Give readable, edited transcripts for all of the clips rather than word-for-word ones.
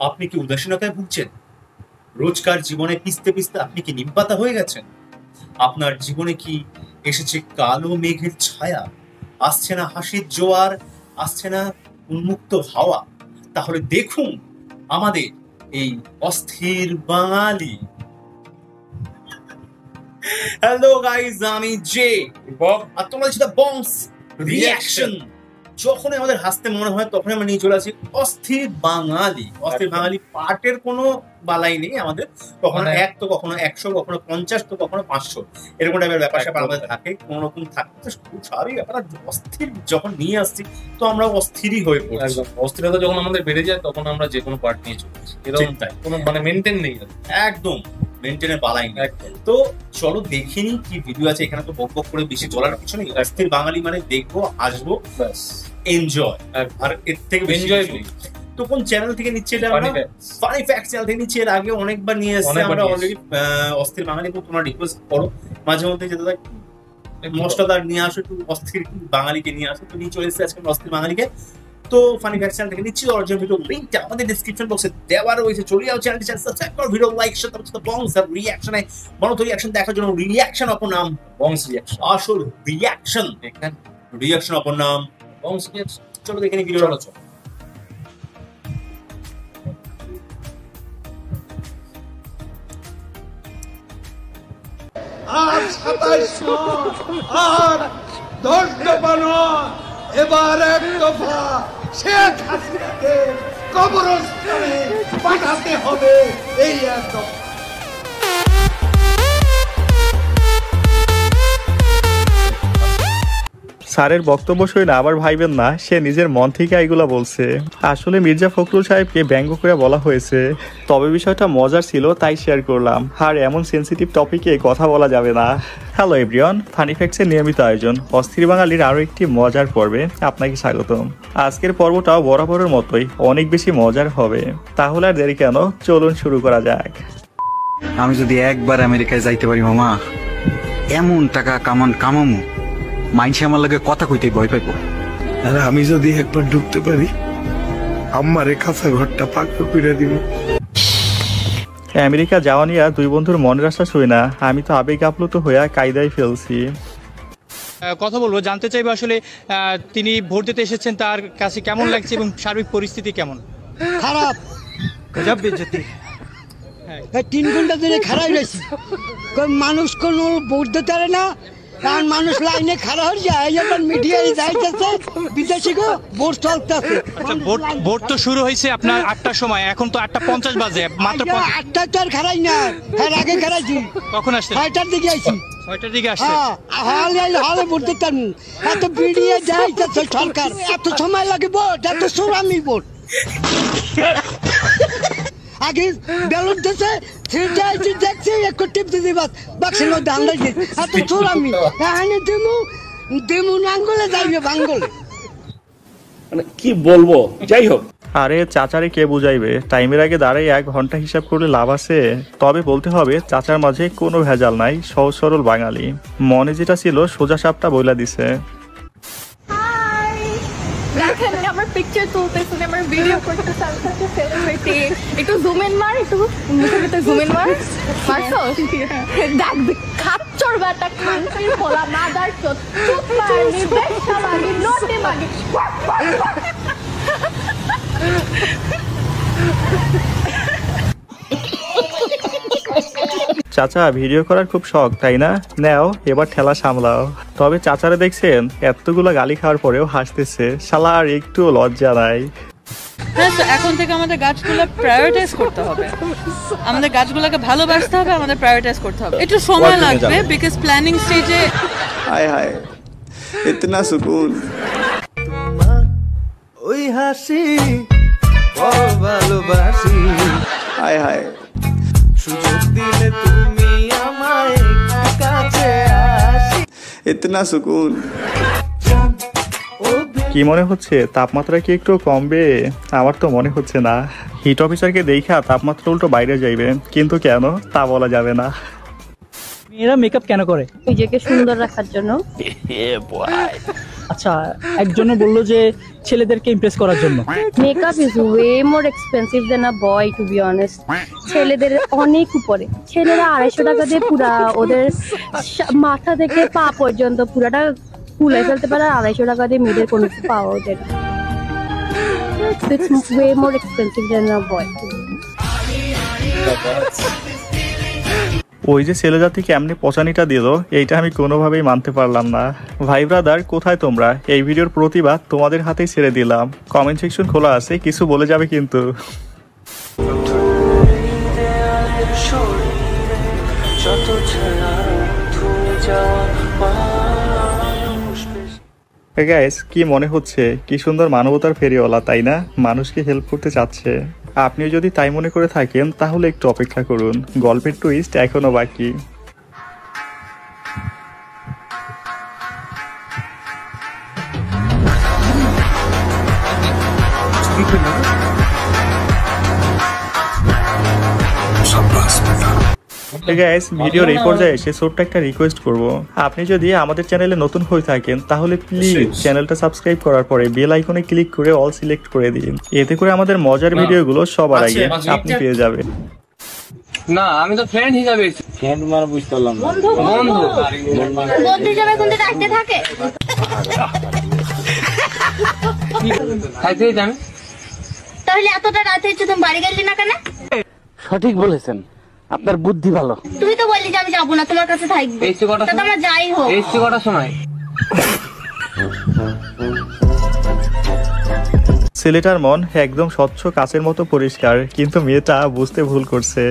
আপনি কি উদাসীনতায় ভুগছেন? রোজকার জীবনে পিছতে পিছতে আপনি কি নিমপাতা হয়ে গেছেন? আপনার জীবনে কি এসেছে কালো মেঘের ছায়া? আসছে না হাসির জোয়ার, আসছে না উন্মুক্ত হাওয়া? তাহলে দেখুন আমাদের এই অস্থির বাঙালি। হ্যালো গাইজ, আমি জে আর তোমরা যেটা বংস রিঅ্যাকশন। যখনই আমাদের হাসতে মনে হয় তখনই আমরা নিয়ে চলে আসি অস্থির বাঙালি। অস্থির বাঙালি পার্টের কোনো বালাই নেই আমাদের, কখনো 1 তো কখনো 100, কখনো 50 তো কখনো 500, এরকম টাইপের ব্যাপার স্যাপার আমাদের থাকে, কোন রকম থাকে। খুব স্বাভাবিক ব্যাপার। অস্থির যখন নিয়ে আসছি তো আমরা অস্থিরই হয়ে পড়ছি। অস্থিরতা যখন আমাদের বেড়ে যায় তখন আমরা যে কোনো পার্ট নিয়ে চলে আসি, এরকম তাই কোনো মানে মেনটেন নেই, একদম মেনটেনে বালাই নেই। তো চলো দেখিনি কি ভিডিও আছে। এখানে তো বক বক করে বেশি চলার কিছু নেই। অস্থির বাঙালি মানে দেখবো, আসবো, এনজয়। আর এর থেকে এনজয় করি। তো কোন চ্যানেল থেকে নিচ্ছে এটা? আমরা ফানি ফ্যাক্টস চ্যানেল থেকে নিচ্ছি। এর আগে অনেকবার নিয়ে এসেছি আমরা অলরেডি অস্থির বাঙালি। তোমরা রিকোয়েস্ট করো মাঝে মধ্যে যে দাদা মশলাদার নিয়ে আসো, একটু অস্থির বাঙালিকে নিয়ে আসো। তো নিয়ে চলে এসেছি আজকে অস্থির বাঙালিকে। তো ফানি ফ্যাক্টস চ্যানেল থেকে নিচ্ছি। অরিজিনাল ভিডিও লিংকটা আমাদের ডেসক্রিপশন বক্সে দেওয়া রয়েছে। চলে যাও চ্যানেলটি সাবস্ক্রাইব করো, ভিডিও লাইক শেয়ার করতে বংস আর রিঅ্যাকশনে মনোতো রিঅ্যাকশন দেখার জন্য রিঅ্যাকশন অপর নাম বংস রিঅ্যাকশন। আসল রিঅ্যাকশন এখানে রিঅ্যাকশন অপর নাম বংস রিঅ্যাকশন। চলো দেখে নিই ভিডিও। চলো আর 27 আর 10 দফা নয়, এবার 1 দফা শেখ হাসিনাকে কবরস্থানে পাঠাতে হবে। এই 1 দফা। স্যারের বক্তব্য শুনে আবার ভাইবেন না সে নিজের মন থেকে এগুলা বলছে। আসলে মির্জা ফখরুল সাহেবকে ব্যঙ্গ করে বলা হয়েছে, তবে বিষয়টা মজার ছিল তাই শেয়ার করলাম। আর এমন সেন্সিটিভ টপিকে কথা বলা যাবে না। হ্যালো এভরিওয়ান, ফানি ফ্যাক্টসের নিয়মিত আয়োজন অস্থির বাঙালির আরও একটি মজার পর্বে আপনাকে স্বাগতম। আজকের পর্বটাও বরাবরের মতোই অনেক বেশি মজার হবে। তাহলে আর দেরি কেন, চলুন শুরু করা যাক। আমি যদি একবার আমেরিকায় যাইতে পারি মামা, এমন টাকা কামামু মাইনসে আমার লাগে কথা কইতে ভয় পাইব। আর আমি যদি একবার ঢুকতে পারি আমারে কাঁচা ঘরটা পাকা করে দিব। আমেরিকা যাওয়া নিয়ে 2 বন্ধুর মনের আশা শুই না, আমি তো আবেগ আপ্লুত হইয়া কায়দায় ফেলছি। কথা বলবো, জানতে চাইবো আসলে তিনি ভোট দিতে এসেছেন, তার কাছে কেমন লাগছে এবং সার্বিক পরিস্থিতি কেমন? খারাপ, গজব বেজতি। 3 ঘন্টা ধরে খারাপ রয়েছি, মানুষ কোনো ভোট দিতে পারে না। কারণ মানুষ লাইনে খারাপ হয়ে যায়, এখন মিডিয়ায় যাইতেছে, বিদেশি গো ভোট চলতেছে। আচ্ছা, ভোট তো শুরু হয়েছে আপনার 8টার সময়, এখন তো 8:50 বাজে মাত্র। 8টা তো আর খারাই না, এর আগে খারাইছি। কখন আসছে? 6টার দিকে আইছি। 6টার দিকে আসছে। হলে ভোট দিতাম। এত বিডিয়ে যাইতেছে সরকার, এত সময় লাগে ভোট, এত সুরামি ভোট। আগে ব্যালট দিতে দেখছি একটু টিপ দিতে বাক্সের মধ্যে আন্দাজ দিই, এত চোরামি। এখানে দেমু আঙ্গুলে যাইবে বাঙ্গলে, মানে কি বলবো। যাই হোক, আরে চাচারে কে বুঝাইবে? টাইমের আগে দাঁড়াই 1 ঘন্টা হিসাব করলে লাভ আছে? তবে বলতে হবে চাচার মাঝে কোনো ভেজাল নাই, সহজ সরল বাঙালি। মনে যেটা ছিল সোজা সাপটা বইলা দিছে। আমার পিকচার তুলতেছে, আমার ভিডিও করতেছে, আমি সাথে সেলিব্রিটি। একটু জুম ইন মার, একটু মুখের ভিতরে জুম ইন মার। মারছো? দেখ খাচ্চর বেটা, খানসির পোলা, মাদার চোদ, চুপ মারনি, বেশা মাগি, নোটে মাগি। চাচা ভিডিও করার খুব শখ তাই না? নাও এবার ঠেলা সামলাও। তবে চাচারা দেখছেন এতগুলো গালি খাওয়ার পরেও হাসতেছে, শালা আর একটু লজ্জা নাই। এখন থেকে আমাদের গাছগুলো প্রায়োরিটাইজ করতে হবে, আমাদের গাছগুলোকে ভালোবাসতে হবে, আমাদের প্রায়োরিটাইজ করতে হবে। একটু সময় লাগবে বিকজ প্ল্যানিং স্টেজে। হায় হায় ইতনা সুকুন, ওই হাসি ভালোবাসি। হায় হায় সুযোগ দিলে তুমি আমায় কাছে আসি, ইতনা সুকুন। কি মনে হচ্ছে তাপমাত্রা কি একটু কমবে? আমার তো মনে হচ্ছে না। হিট অফিসারকে দেখা তাপমাত্রা উল্টো বাইরে যাইবে, কিন্তু কেন তা বলা যাবে না। মেয়েরা মেকআপ কেন করে? নিজেকে সুন্দর রাখার জন্য। আচ্ছা, একজনে বললো যে ছেলেদেরকে ইমপ্রেস করার জন্য। Makeup is way more expensive than a boy, to be honest. ছেলেদের অনেক উপরে। ছেলেরা 250 টাকা দিয়ে পুরা ওদের মাথা থেকে পা পর্যন্ত পুরাটা ফুলে ফেলতে পারে, 250 টাকা দিয়ে মেয়েদের কোনো কিছু পাওয়া যায় না। It's way more expensive than a boy. ওই যে ছেলে জাতিকে এমনি পচানিটা দিল, এইটা আমি কোনোভাবেই মানতে পারলাম না। ভাই ব্রাদার, কোথায় তোমরা? এই ভিডিওর প্রতিবাদ তোমাদের হাতেই ছেড়ে দিলাম। কমেন্ট সেকশন খোলা আছে, কিছু বলে যাবে কিন্তু। গাইস, কি মনে হচ্ছে কি সুন্দর মানবতার ফেরিওয়ালা, তাই না? মানুষকে হেল্প করতে চাচ্ছে। আপনিও যদি তাই মনে করে থাকেন তাহলে একটু অপেক্ষা করুন, গল্পের টুইস্ট এখনো বাকি। গাইস, ভিডিওর এই পর্যায়ে এসে ছোট্ট একটা রিকোয়েস্ট করব। আপনি যদি আমাদের চ্যানেলে নতুন হয়ে থাকেন তাহলে প্লিজ চ্যানেলটা সাবস্ক্রাইব করার পরে বেল আইকনে ক্লিক করে অল সিলেক্ট করে দিন। এতে করে আমাদের মজার ভিডিওগুলো সবার আগে আপনি পেয়ে যাবেন। না, আমি তো ফ্রেন্ড হিসাবে। ফ্রেন্ড মানে বুঝতে পারলাম না। বন্ধু বন্ধু হিসাবে কোনটা রাখতে থাকে? খাইতেই জানি। তাহলে এতটা রাতে হচ্ছে তুমি বাড়ি গেলি না কেন? সঠিক বলেছেন, আপনার বুদ্ধি ভালো। তুই তো বললি যে আমি যাবো না, তোমার কাছে থাকবো। তা তোমরা যাই হোক। এসছি কটার সময়? ছেলেটার মন একদম স্বচ্ছ কাচের মতো পরিষ্কার, কিন্তু মেয়েটা বুঝতে ভুল করছে।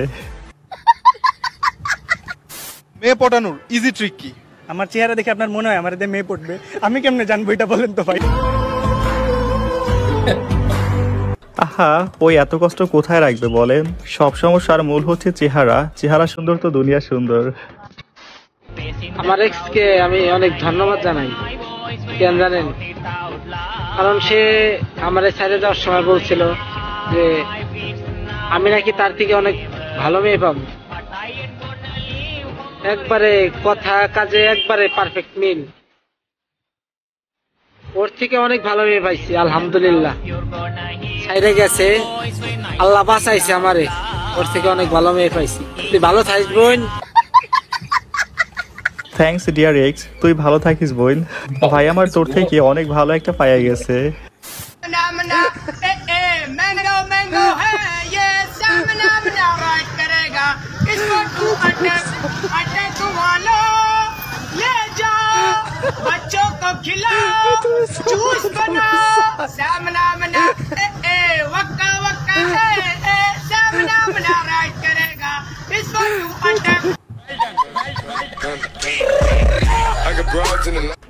মেয়ে পটানোর ইজি ট্রিক কি? আমার চেহারা দেখে আপনার মনে হয় আমার এতে মেয়ে পড়বে? আমি কেমনে জানবো এটা, বলেন তো ভাই। আহা, ওই এত কষ্ট কোথায় রাখবে বলেন? সব সমস্যার মূল হচ্ছে চেহারা। চেহারা সুন্দর তো দুনিয়া সুন্দর। আমার এক্স কে আমি অনেক ধন্যবাদ জানাই। কেন জানেন? কারণ সে আমার সাইডে যাওয়ার সময় বলছিল যে আমি নাকি তার থেকে অনেক ভালো মেয়ে পাবো। একবারে কথা কাজে একবারে পারফেক্ট মিল। ওর থেকে অনেক ভালো মেয়ে পাইছি আলহামদুলিল্লাহ। সাইডে গেছে, আল্লাহ বাঁচাইছে আমারে। ওর থেকে অনেক ভালো মেয়ে পাইছি। তুই ভালো থাকিস বোন। থ্যাঙ্কস ডিয়ার এক্স, তুই ভালো থাকিস বোন। ভাই আমার তোর থেকে অনেক ভালো একটা পাইয়া গেছে। बच्चों को खिलाओ, जूस बनाओ, सामना मना वक्का वक्का सामना मना राइड करेगा, इसको तू अटक।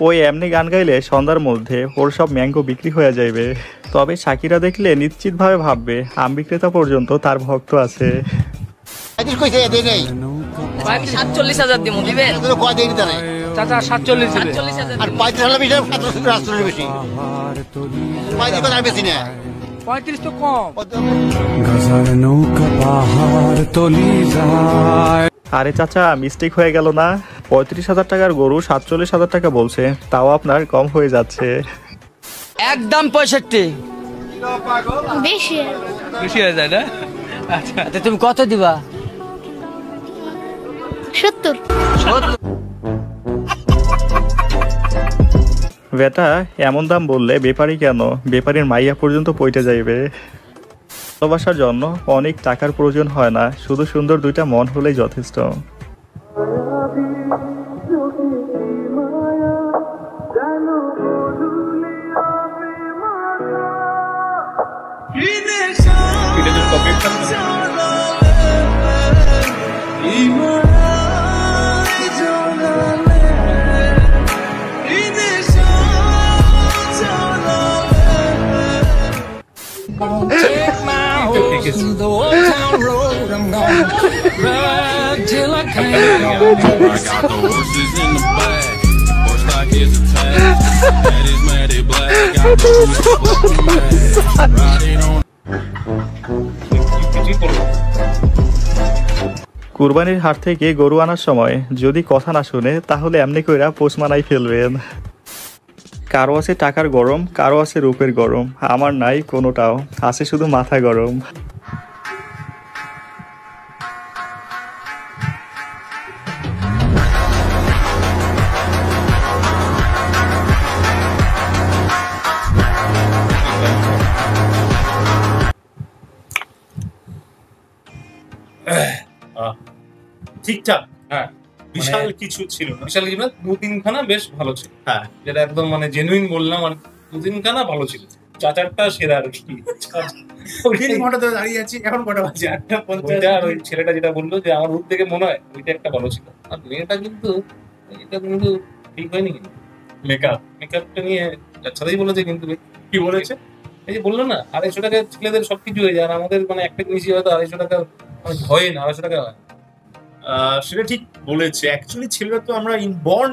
ওই এমনি গান গাইলে সন্ধ্যার মধ্যে ওর সব ম্যাঙ্গো বিক্রি হয়ে যাবে। তবে শাকিরা দেখলে নিশ্চিত ভাবে ভাববে আম বিক্রেতা পর্যন্ত তার ভক্ত আছে। 47,000 দিব দিবেন? চাচা 47 দিবে। আর 35 বেশি। 35 তো কম। আরে চাচা, মিস্টেক হয়ে গেল না? 35,000 টাকার গরু 47,000 টাকা বলছে, তাও আপনার কম হয়ে যাচ্ছে। একদম 65। বেশি বেশি হয়ে যায় না? আচ্ছা, তুমি কত দিবা? 70। বেটা, এমন দাম বললে বেপারি কেন, বেপারির মাইয়া পর্যন্ত পইতে যাইবে। ভালোবাসার জন্য অনেক টাকার প্রয়োজন হয় না, শুধু সুন্দর দুইটা মন হলেই যথেষ্ট। Take my horse to the old town road. I'm gonna ride till I can't. I got the horses in the back. Horse stock is attached. That is matted black. Got the horses black. Riding on. কুরবানির হাট থেকে গরু আনার সময় যদি কথা না শুনে তাহলে এমনি কইরা পোষ মানাই ফেলবেন। কারো আছে টাকার গরম, কারো আছে রূপের গরম, আমার নাই কোনোটাও, আছে শুধু মাথা গরম। ঠিকঠাক, হ্যাঁ বিশাল কিছু ছিল না, বিশাল কিছু না, 2-3খানা বেশ ভালো ছিল। হ্যাঁ, যেটা একদম মানে জেনুইন বললাম, আর 2-3খানা ভালো ছিল, 4-4টা সেরা আর কি। 3 ঘন্টা ধরে দাঁড়িয়ে আছি, এখন কটা বাজে? 8:50। আর ওই ছেলেটা যেটা বললো যে আমার রূপ দেখে মনে হয় ওইটা একটা ভালো ছিল, আর মেয়েটা কিন্তু এটা কিন্তু ঠিক হয়নি, কিন্তু মেকআপটা নিয়ে সাথেই বলেছে। কিন্তু কি বলেছে? এই যে বললো না 250 টাকা ছেলেদের সবকিছু হয়ে যায়, আর আমাদের মানে একটা জিনিসই হয়তো 250 টাকা হয় না, 250 টাকা হয়। সেটা ঠিক বলেছে। অ্যাকচুয়ালি ছেলেরা তো আমরা ইনবর্ন,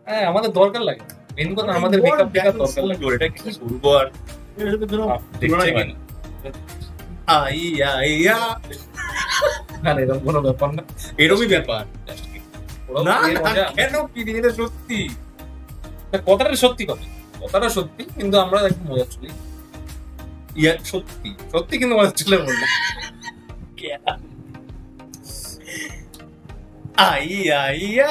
হ্যাঁ আমাদের দরকার লাগে, মেন কথা আমাদের মেকআপ দরকার লাগে। এটা কি বলবো আর, এর সাথে কোনো তুলনা হয় না। আইয়া না এরকম কোনো ব্যাপার না, এরকমই ব্যাপার না, কেন কি এটা সত্যি, কথাটা সত্যি কথা, কথাটা সত্যি, কিন্তু আমরা একটু মজা চলি। সত্যি সত্যি কিন্তু মজা চলে বললাম। আইয়া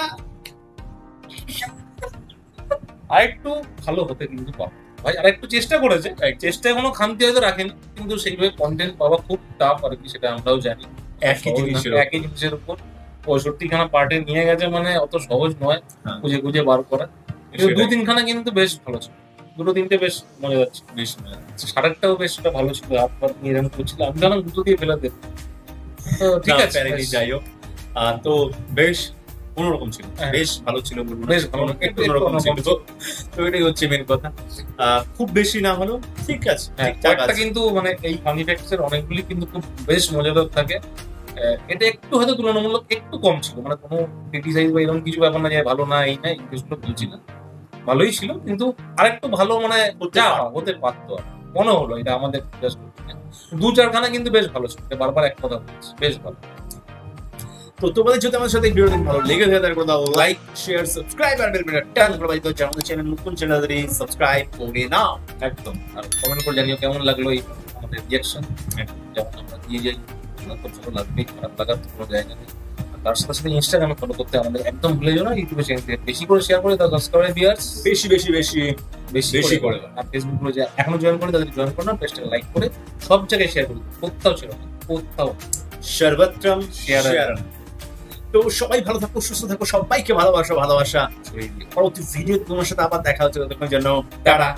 আরেকটু ভালো হতে কিন্তু পাবো ভাই, আর একটু চেষ্টা করেছে, চেষ্টায় কোনো খামতি হয়তো রাখেনি, কিন্তু সেইভাবে কন্টেন্ট পাওয়া খুব টাফ আর কি, সেটা আমরাও জানি। একই জিনিসের উপর 65খানা পার্টে নিয়ে গেছে, মানে অত সহজ নয় খুঁজে খুঁজে বার করা। 2-3খানা কিন্তু বেশ ভালো ছিল, 2-3টে বেশ মজা যাচ্ছে, বেশ মজা যাচ্ছে। 8টাও বেশ ভালো ছিল, আপনার নিয়ে এরকম করছিল, আমি জানাম দুটো দিয়ে ফেলা দেব। তো ঠিক আছে, যাই হোক, তো বেশ অন্যরকম ছিল, বেশ ভালো ছিল, বেশ ভালো, একটু অন্যরকম ছিল। তো এটাই হচ্ছে মেন কথা, খুব বেশি না হলেও ঠিক আছে। একটা কিন্তু মানে এই ফানি ফ্যাক্টসের অনেকগুলি কিন্তু খুব বেশ মজাদার থাকে, এটা একটু হয়তো তুলনামূলক একটু কম ছিল, মানে কোনো ক্রিটিসাইজ বা এরকম কিছু ব্যাপার না যে ভালো না এই না, এই জিনিসগুলো বলছি না, ভালোই ছিল, কিন্তু আরেকটু ভালো মানে হতে পারতো, মনে হলো এটা আমাদের 2-4খানা কিন্তু বেশ ভালো ছিল, বারবার এক কথা বলছি, বেশ ভালো। তো তোমাদের যদি আমাদের সাথে ভিডিওটি ভালো লেগে থাকে তাহলে দাও লাইক, শেয়ার, সাবস্ক্রাইব আর বেল বাটন টান করে বাজিয়ে দাও। আমাদের চ্যানেল নতুন চ্যানেলটি সাবস্ক্রাইব করে নাও একদম, আর কমেন্ট করে জানিও কেমন লাগলো এই আমাদের রিঅ্যাকশন, যেমন আমরা দিয়ে যাই, খুব ভালো লাগবে, খারাপ লাগার কোনো জায়গা নেই। তার সাথে সাথে ইনস্টাগ্রামে ফলো করতে আমাদের একদম ভুলে যাও না, ইউটিউবে চ্যানেল বেশি করে শেয়ার করে দাও, সাবস্ক্রাইব ভিউয়ার্স বেশি বেশি বেশি বেশি করে দাও, আর ফেসবুক গুলো যে এখনো জয়েন করে তাদের জয়েন করো না, পেজটাকে লাইক করে সব জায়গায় শেয়ার করো, কোথাও ছিল না, কোথাও সর্বত্রম শেয়ার। তো সবাই ভালো থাকো, সুস্থ থাকো, সবাইকে ভালোবাসা। পরবর্তী ভিডিও তোমার সাথে আবার দেখা হচ্ছে, ততক্ষণ জন্য টাটা।